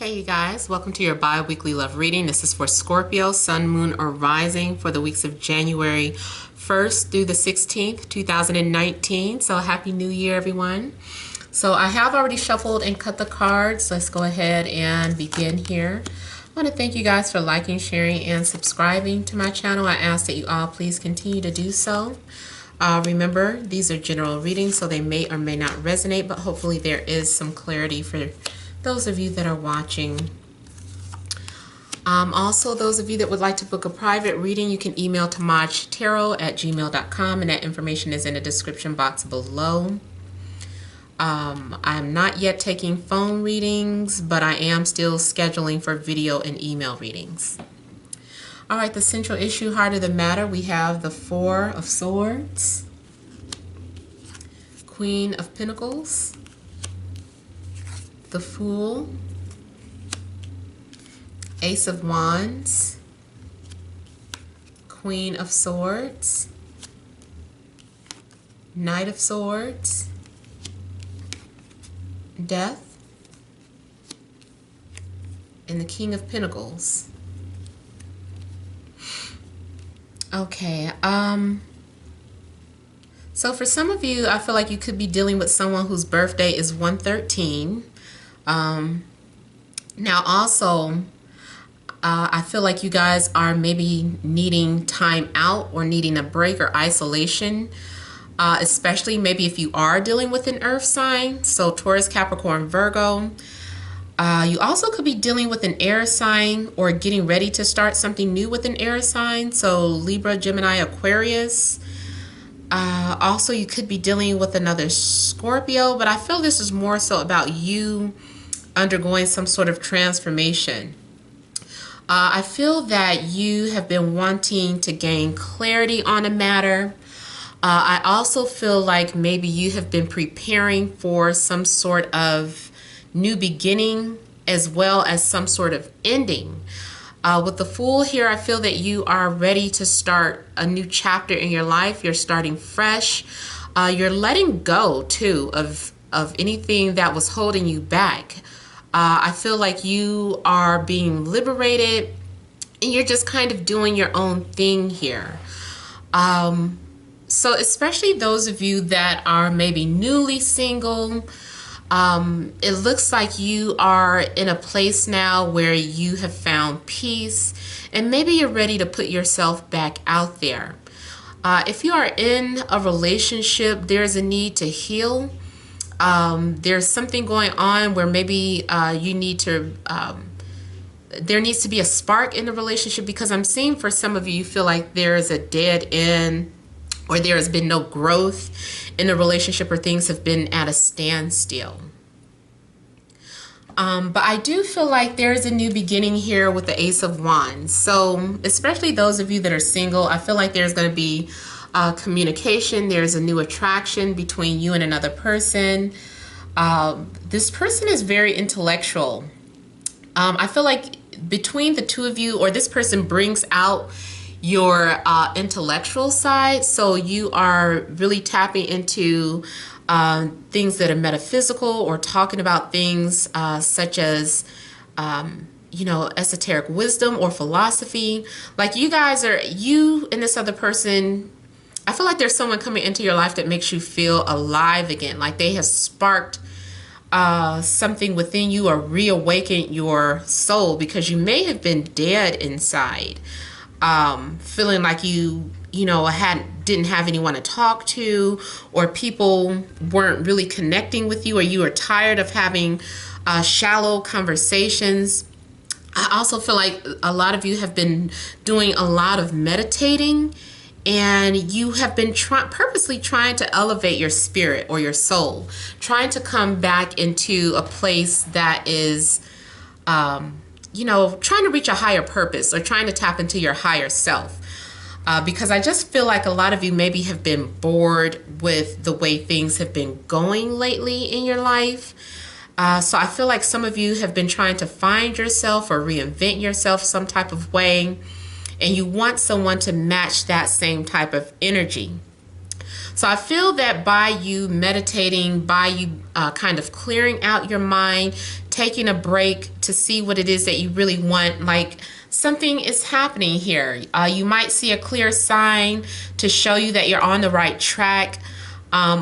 Hey you guys, welcome to your bi-weekly love reading. This is for Scorpio, Sun, Moon, or Rising for the weeks of January 1st through the 16th, 2019. So Happy New Year, everyone. So I have already shuffled and cut the cards. Let's go ahead and begin here. I want to thank you guys for liking, sharing, and subscribing to my channel. I ask that you all please continue to do so. Remember, these are general readings, so they may or may not resonate, but hopefully there is some clarity for those of you that are watching. Also, those of you that would like to book a private reading, you can email TemajTarot@gmail.com, and that information is in the description box below. I'm not yet taking phone readings, but I am still scheduling for video and email readings. All right, the central issue, heart of the matter, we have the Four of Swords, Queen of Pentacles, the Fool, Ace of Wands, Queen of Swords, Knight of Swords, Death, and the King of Pentacles. Okay, so for some of you, I feel like you could be dealing with someone whose birthday is 113. Now also, I feel like you guys are maybe needing time out or needing a break or isolation, especially maybe if you are dealing with an earth sign, so Taurus, Capricorn, Virgo. You also could be dealing with an air sign or getting ready to start something new with an air sign, so Libra, Gemini, Aquarius. Also, you could be dealing with another Scorpio, but I feel this is more so about you undergoing some sort of transformation. I feel that you have been wanting to gain clarity on a matter. I also feel like maybe you have been preparing for some sort of new beginning as well as some sort of ending. With the Fool here, I feel that you are ready to start a new chapter in your life. You're starting fresh. You're letting go too of anything that was holding you back. I feel like you are being liberated and you're just kind of doing your own thing here. So especially those of you that are maybe newly single, it looks like you are in a place now where you have found peace and maybe you're ready to put yourself back out there. If you are in a relationship, there's a need to heal. There's something going on where maybe you need to, there needs to be a spark in the relationship, because I'm seeing for some of you, you feel like there is a dead end or there has been no growth in the relationship, or things have been at a standstill. But I do feel like there's a new beginning here with the Ace of Wands. So especially those of you that are single, I feel like there's going to be communication. There's a new attraction between you and another person. This person is very intellectual. I feel like between the two of you, or this person brings out your intellectual side, so you are really tapping into things that are metaphysical, or talking about things such as you know, esoteric wisdom or philosophy. Like you guys are, you and this other person, I feel like there's someone coming into your life that makes you feel alive again, like they have sparked something within you or reawakened your soul, because you may have been dead inside, feeling like you know, didn't have anyone to talk to, or people weren't really connecting with you, or you were tired of having shallow conversations. I also feel like a lot of you have been doing a lot of meditating, and you have been purposely trying to elevate your spirit or your soul, trying to come back into a place that is, you know, trying to reach a higher purpose, or trying to tap into your higher self. Because I just feel like a lot of you maybe have been bored with the way things have been going lately in your life. So I feel like some of you have been trying to find yourself or reinvent yourself some type of way, and you want someone to match that same type of energy. So I feel that by you meditating, by you kind of clearing out your mind, taking a break to see what it is that you really want. Like something is happening here. You might see a clear sign to show you that you're on the right track.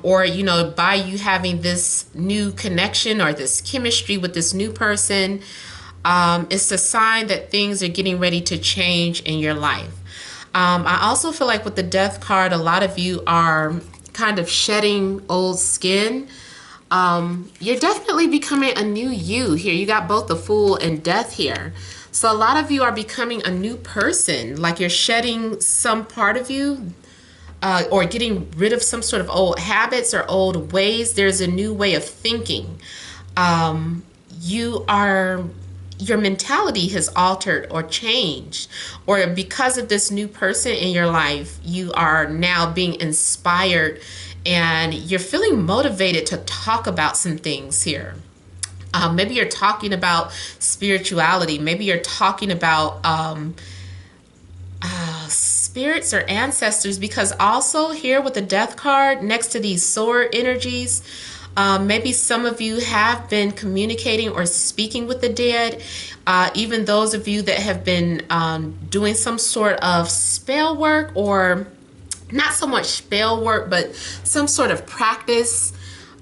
Or, you know, by you having this new connection or this chemistry with this new person, it's a sign that things are getting ready to change in your life. I also feel like with the Death card, a lot of you are kind of shedding old skin. You're definitely becoming a new you here. You got both the Fool and Death here. So a lot of you are becoming a new person, like you're shedding some part of you, or getting rid of some sort of old habits or old ways. There's a new way of thinking. Your mentality has altered or changed, or because of this new person in your life, you are now being inspired and you're feeling motivated to talk about some things here. Maybe you're talking about spirituality. Maybe you're talking about spirits or ancestors, because also here with the Death card next to these sword energies, maybe some of you have been communicating or speaking with the dead. Even those of you that have been doing some sort of spell work, or not so much spell work, but some sort of practice,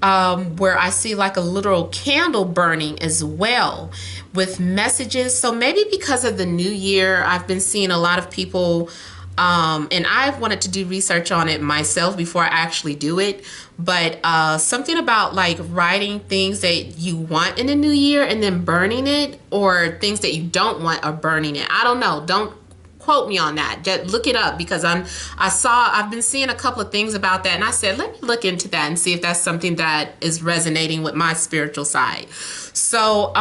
where I see like a literal candle burning as well with messages. So maybe because of the new year, I've been seeing a lot of people, and I've wanted to do research on it myself before I actually do it. But something about like writing things that you want in the new year and then burning it, or things that you don't want or burning it. I don't know. Don't quote me on that. Just look it up, because I've been seeing a couple of things about that, and I said, let me look into that and see if that's something that is resonating with my spiritual side. So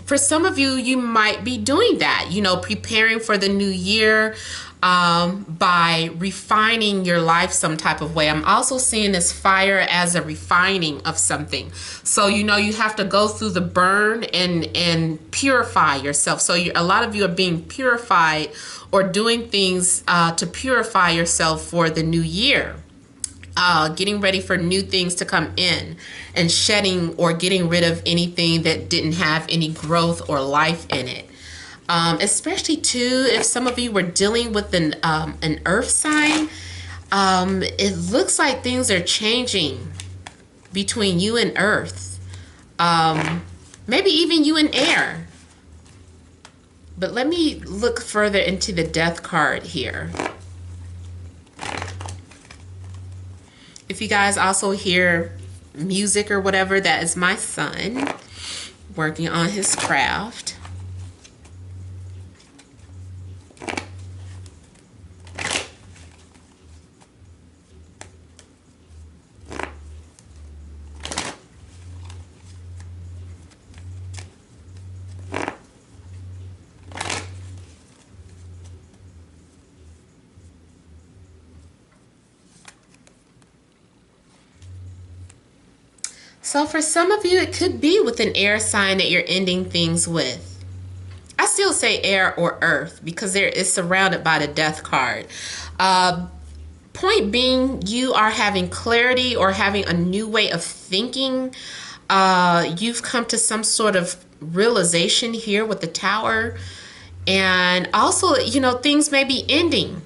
for some of you, you might be doing that, you know, preparing for the new year, by refining your life some type of way. I'm also seeing this fire as a refining of something. So, you know, you have to go through the burn and purify yourself. So a lot of you are being purified or doing things to purify yourself for the new year. Getting ready for new things to come in, and shedding or getting rid of anything that didn't have any growth or life in it. Especially too, if some of you were dealing with an earth sign, it looks like things are changing between you and earth. Maybe even you and air. But let me look further into the Death card here. If you guys also hear music or whatever, that is my son working on his craft. So for some of you, it could be with an air sign that you're ending things with. I still say air or earth, because there is surrounded by the Death card. Point being, you are having clarity or having a new way of thinking. You've come to some sort of realization here with the Tower. And also, you know, things may be ending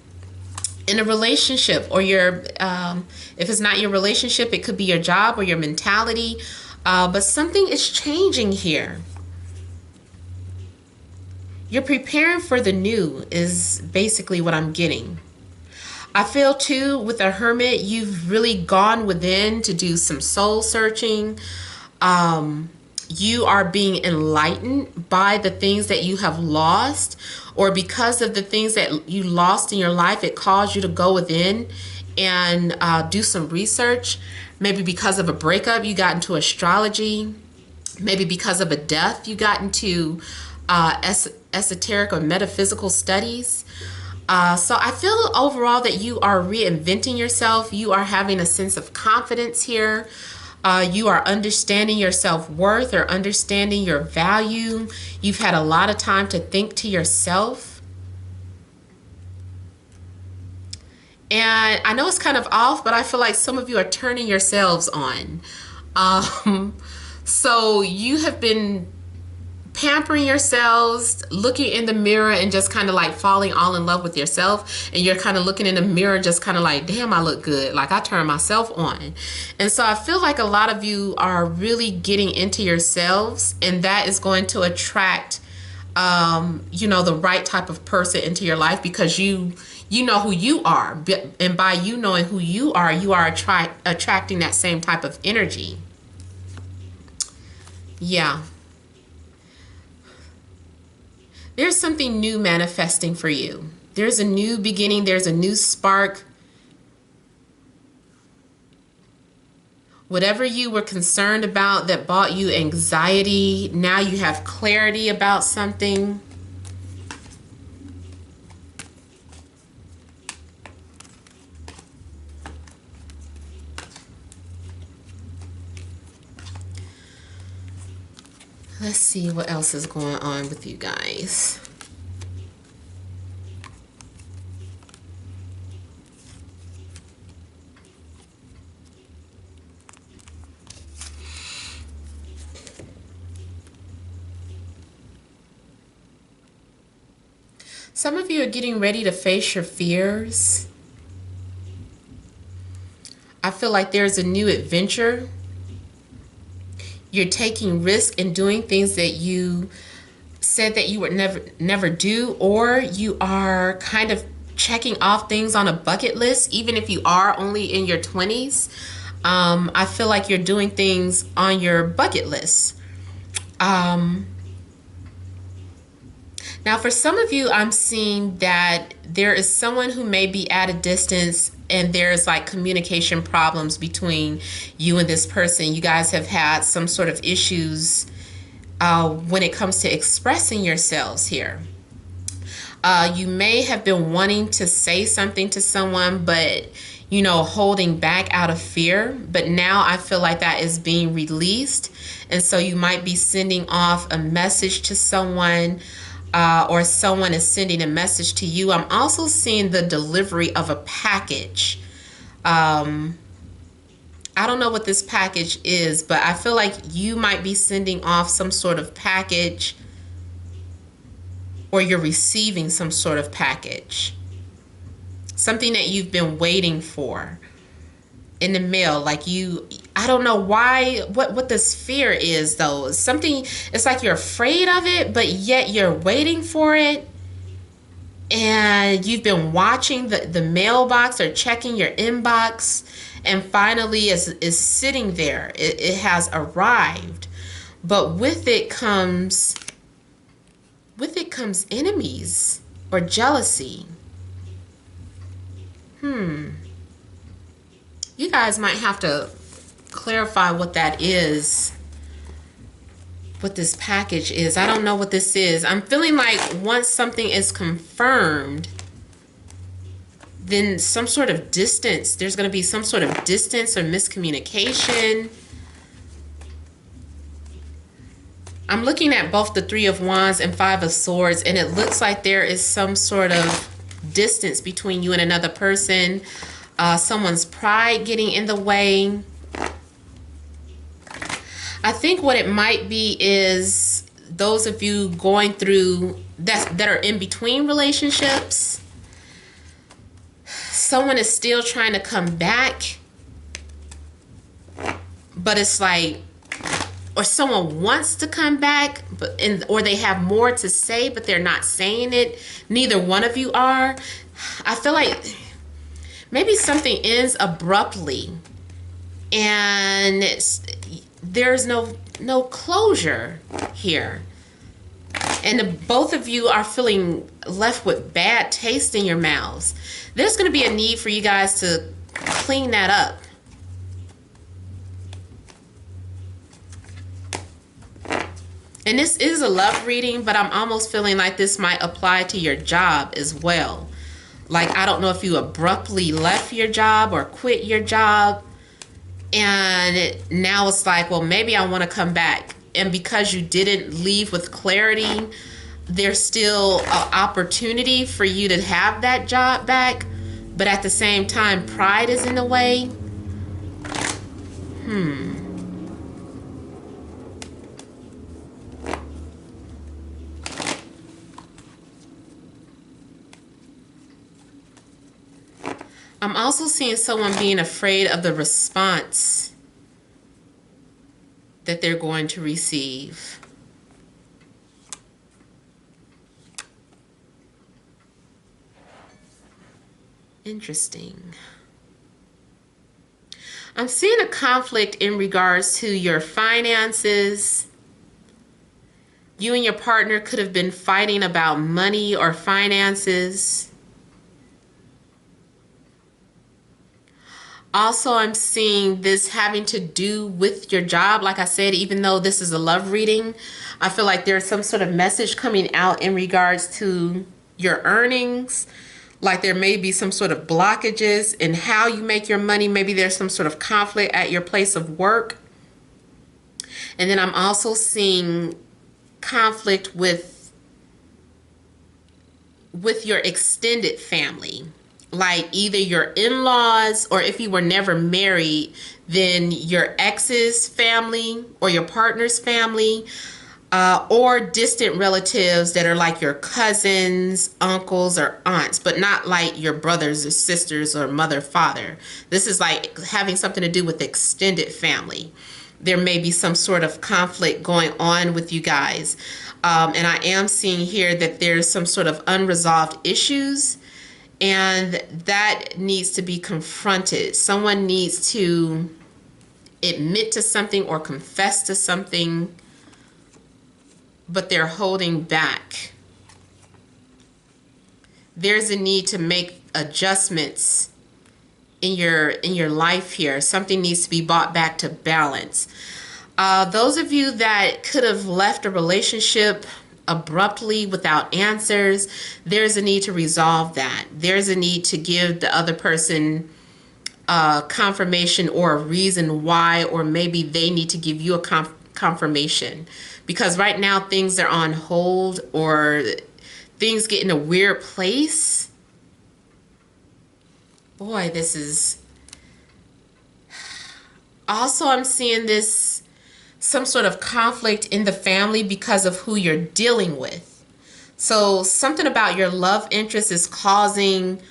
in a relationship, or your if it's not your relationship, it could be your job or your mentality, but something is changing here. You're preparing for the new is basically what I'm getting. I feel too with the Hermit, you've really gone within to do some soul searching. You are being enlightened by the things that you have lost, or because of the things that you lost in your life, it caused you to go within and do some research. Maybe because of a breakup, you got into astrology. Maybe because of a death, you got into esoteric or metaphysical studies. So I feel overall that you are reinventing yourself. You are having a sense of confidence here. You are understanding your self-worth or understanding your value. You've had a lot of time to think to yourself. And I know it's kind of off, but I feel like some of you are turning yourselves on. So you have been pampering yourselves, looking in the mirror and just kind of like falling all in love with yourself. And you're kind of looking in the mirror just kind of like, damn, I look good. Like I turned myself on. And so I feel like a lot of you are really getting into yourselves, and that is going to attract, you know, the right type of person into your life, because you know who you are. And by you knowing who you are attracting that same type of energy. Yeah. There's something new manifesting for you. There's a new beginning. There's a new spark. Whatever you were concerned about that brought you anxiety, now you have clarity about something. Let's see what else is going on with you guys. Some of you are getting ready to face your fears. I feel like there's a new adventure. You're taking risks and doing things that you said that you would never do, or you are kind of checking off things on a bucket list, even if you are only in your 20s. I feel like you're doing things on your bucket list. Now, for some of you, I'm seeing that there is someone who may be at a distance, and there's like communication problems between you and this person. You guys have had some sort of issues when it comes to expressing yourselves here. You may have been wanting to say something to someone, but, you know, holding back out of fear. But now I feel like that is being released. And so you might be sending off a message to someone, or someone is sending a message to you. I'm also seeing the delivery of a package. I don't know what this package is, but I feel like you might be sending off some sort of package, or you're receiving some sort of package. Something that you've been waiting for in the mail. Like I don't know why, what this fear is though. It's something, it's like you're afraid of it, but yet you're waiting for it. And you've been watching the mailbox or checking your inbox, and finally is sitting there. It has arrived. But with it comes enemies or jealousy. You guys might have to clarify what that is, what this package is. I don't know what this is. I'm feeling like once something is confirmed, then some sort of distance, there's going to be some sort of distance or miscommunication. I'm looking at both the Three of Wands and Five of Swords, and it looks like there is some sort of distance between you and another person. Someone's pride getting in the way. I think what it might be is those of you going through that are in between relationships. Someone is still trying to come back, but it's like, or someone wants to come back, or they have more to say, but they're not saying it. Neither one of you are. I feel like maybe something ends abruptly, and there's no closure here. And both of you are feeling left with bad taste in your mouths. There's going to be a need for you guys to clean that up. And this is a love reading, but I'm almost feeling like this might apply to your job as well. Like, I don't know if you abruptly left your job or quit your job, and now it's like, well, maybe I want to come back. And because you didn't leave with clarity, there's still an opportunity for you to have that job back. But at the same time, pride is in the way. I'm also seeing someone being afraid of the response that they're going to receive. Interesting. I'm seeing a conflict in regards to your finances. You and your partner could have been fighting about money or finances. Also, I'm seeing this having to do with your job. Like I said, even though this is a love reading, I feel like there's some sort of message coming out in regards to your earnings. Like there may be some sort of blockages in how you make your money. Maybe there's some sort of conflict at your place of work. And then I'm also seeing conflict with your extended family. Like either your in-laws, or if you were never married, then your ex's family or your partner's family, or distant relatives that are like your cousins, uncles, or aunts, but not like your brothers or sisters or mother, father. This is like having something to do with extended family. There may be some sort of conflict going on with you guys. And I am seeing here that there's some sort of unresolved issues, and that needs to be confronted. Someone needs to admit to something or confess to something, but they're holding back. There's a need to make adjustments in your life here. Something needs to be brought back to balance. Those of you that could have left a relationship abruptly without answers, there's a need to resolve that. There's a need to give the other person confirmation or a reason why, or maybe they need to give you a confirmation, because right now things are on hold, or things get in a weird place. Boy, this is also, I'm seeing this, some sort of conflict in the family because of who you're dealing with. So something about your love interest is causing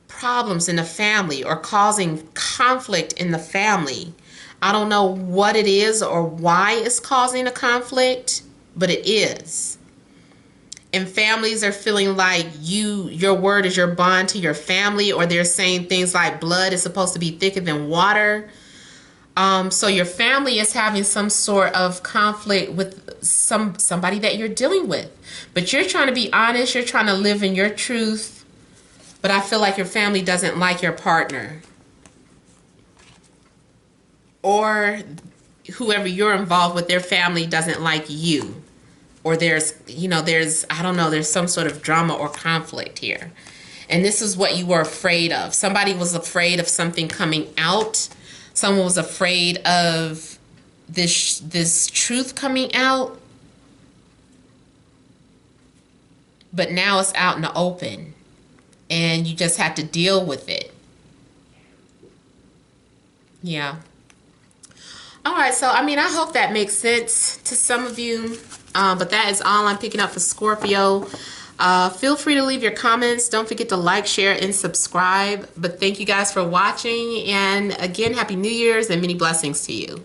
problems in the family or causing conflict in the family. I don't know what it is or why it's causing a conflict, but it is. And families are feeling like your word is your bond to your family, or they're saying things like blood is supposed to be thicker than water. So your family is having some sort of conflict with somebody that you're dealing with. But you're trying to be honest, you're trying to live in your truth, but I feel like your family doesn't like your partner. Or whoever you're involved with, their family doesn't like you. Or there's some sort of drama or conflict here. And this is what you were afraid of. Somebody was afraid of something coming out. Someone was afraid of this truth coming out. But now it's out in the open, and you just have to deal with it. Yeah. All right, so I hope that makes sense to some of you. But that is all I'm picking up for Scorpio. Feel free to leave your comments. Don't forget to like, share, and subscribe. But thank you guys for watching. And again, Happy New Year's and many blessings to you.